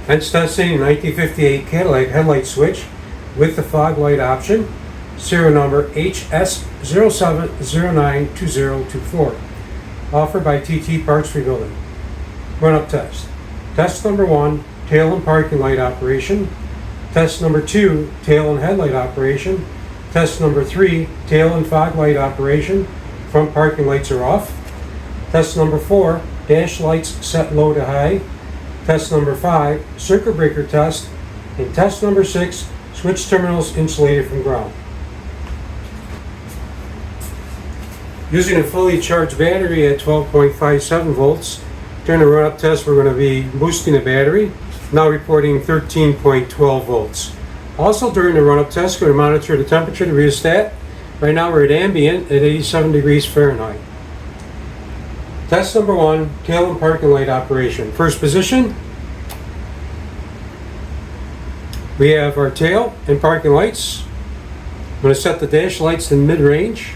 Hence testing 1958 Cadillac headlight switch with the fog light option, serial number HS07092024, offered by TT Parts Rebuilding. Run-up test. Test number 1, tail and parking light operation. Test number 2, tail and headlight operation. Test number 3, tail and fog light operation. Front parking lights are off. Test number 4, dash lights set low to high. Test number 5, circuit breaker test. And test number 6, switch terminals insulated from ground. Using a fully charged battery at 12.57 volts, during the run-up test we're going to be boosting the battery, now reporting 13.12 volts. Also during the run-up test, we're going to monitor the temperature of the rheostat. Right now we're at ambient at 87 degrees Fahrenheit. Test number 1, tail and parking light operation. First position, we have our tail and parking lights. I'm going to set the dash lights to mid-range.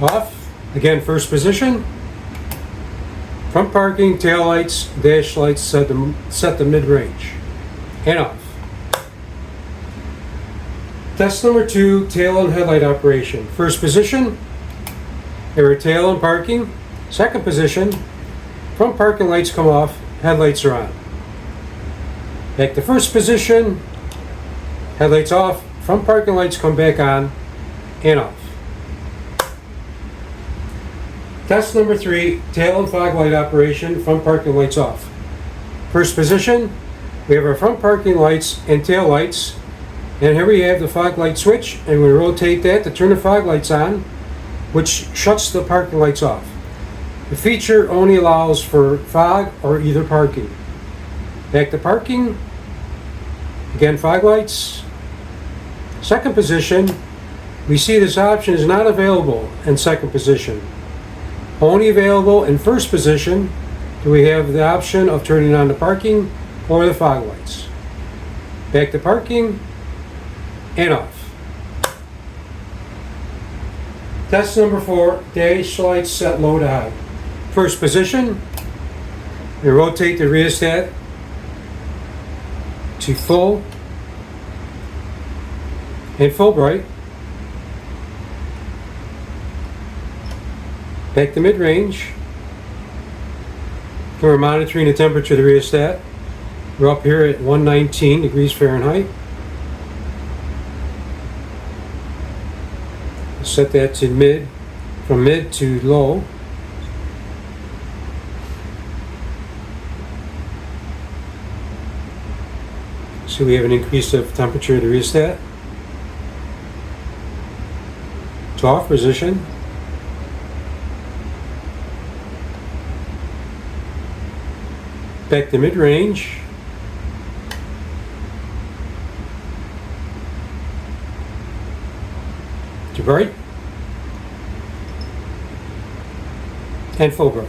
Off. Again, first position. Front parking, tail lights, dash lights set to mid-range. And off. Test number 2, tail and headlight operation. First position, our tail and parking. Second position, front parking lights come off, headlights are on. Back to first position, headlights off, front parking lights come back on and off. Test number 3, tail and fog light operation, front parking lights off. First position, we have our front parking lights and tail lights. And here we have the fog light switch, and we rotate that to turn the fog lights on, which shuts the parking lights off. The feature only allows for fog or either parking. Back to parking. Again, fog lights. Second position, we see this option is not available in second position. Only available in first position do we have the option of turning on the parking or the fog lights. Back to parking and off. Test number 4, dash lights set low to high. First position, we rotate the rheostat to full and full bright. Back to mid-range. We're monitoring the temperature of the rheostat. We're up here at 119 degrees Fahrenheit. Set that to mid, from mid to low. So we have an increase of temperature of the rheostat. To off position. Back to mid-range. To bright. And full bright.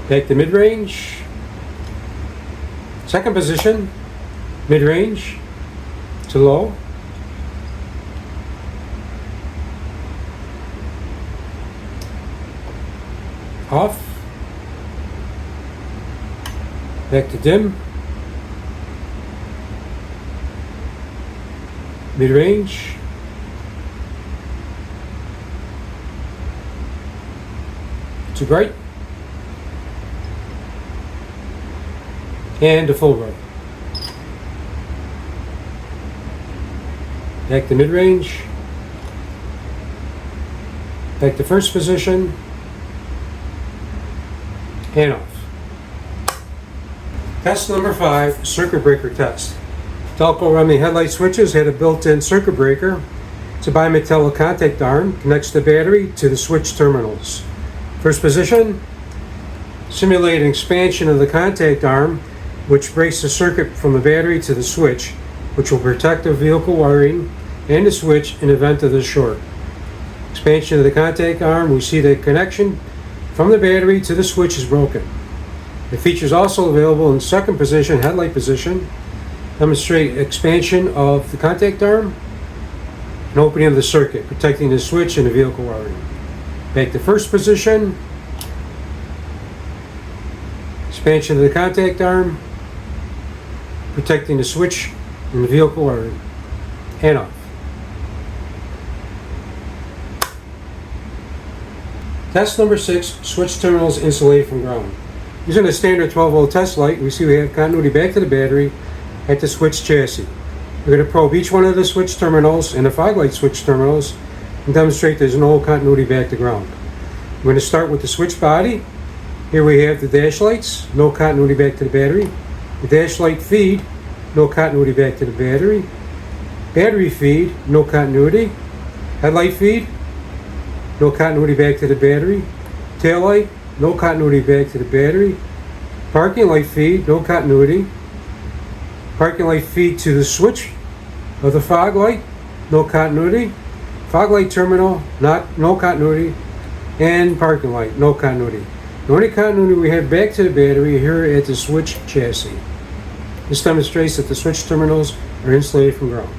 Back to mid-range. Second position, mid-range to low. Off. Back to dim. Mid-range. To bright. And to full bright. Back to mid-range. Back to first position. And off. Test number 5, circuit breaker test. Delco Rummy headlight switches had a built-in circuit breaker. It's a bimetallic contact arm, connects the battery to the switch terminals. First position, simulate an expansion of the contact arm, which breaks the circuit from the battery to the switch, which will protect the vehicle wiring and the switch in event of the short. Expansion of the contact arm, we see the connection from the battery to the switch is broken. The feature is also available in second position, headlight position. Demonstrate expansion of the contact arm and opening of the circuit, protecting the switch and the vehicle wiring. Back to first position. Expansion of the contact arm. Protecting the switch and the vehicle arm. And off. Test number 6, switch terminals insulated from ground. Using a standard 12-volt test light, we see we have continuity back to the battery at the switch chassis. We're going to probe each one of the switch terminals and the fog light switch terminals and demonstrate there's no continuity back to ground. We're going to start with the switch body. Here we have the dash lights, no continuity back to the battery. The dash light feed, no continuity back to the battery. Battery feed, no continuity. Headlight feed, no continuity back to the battery. Tail light, no continuity back to the battery. Parking light feed, no continuity. Parking light feed to the switch of the fog light, no continuity. Fog light terminal, no continuity. And parking light, no continuity. The only continuity we have back to the battery here at the switch chassis. This demonstrates that the switch terminals are insulated from ground.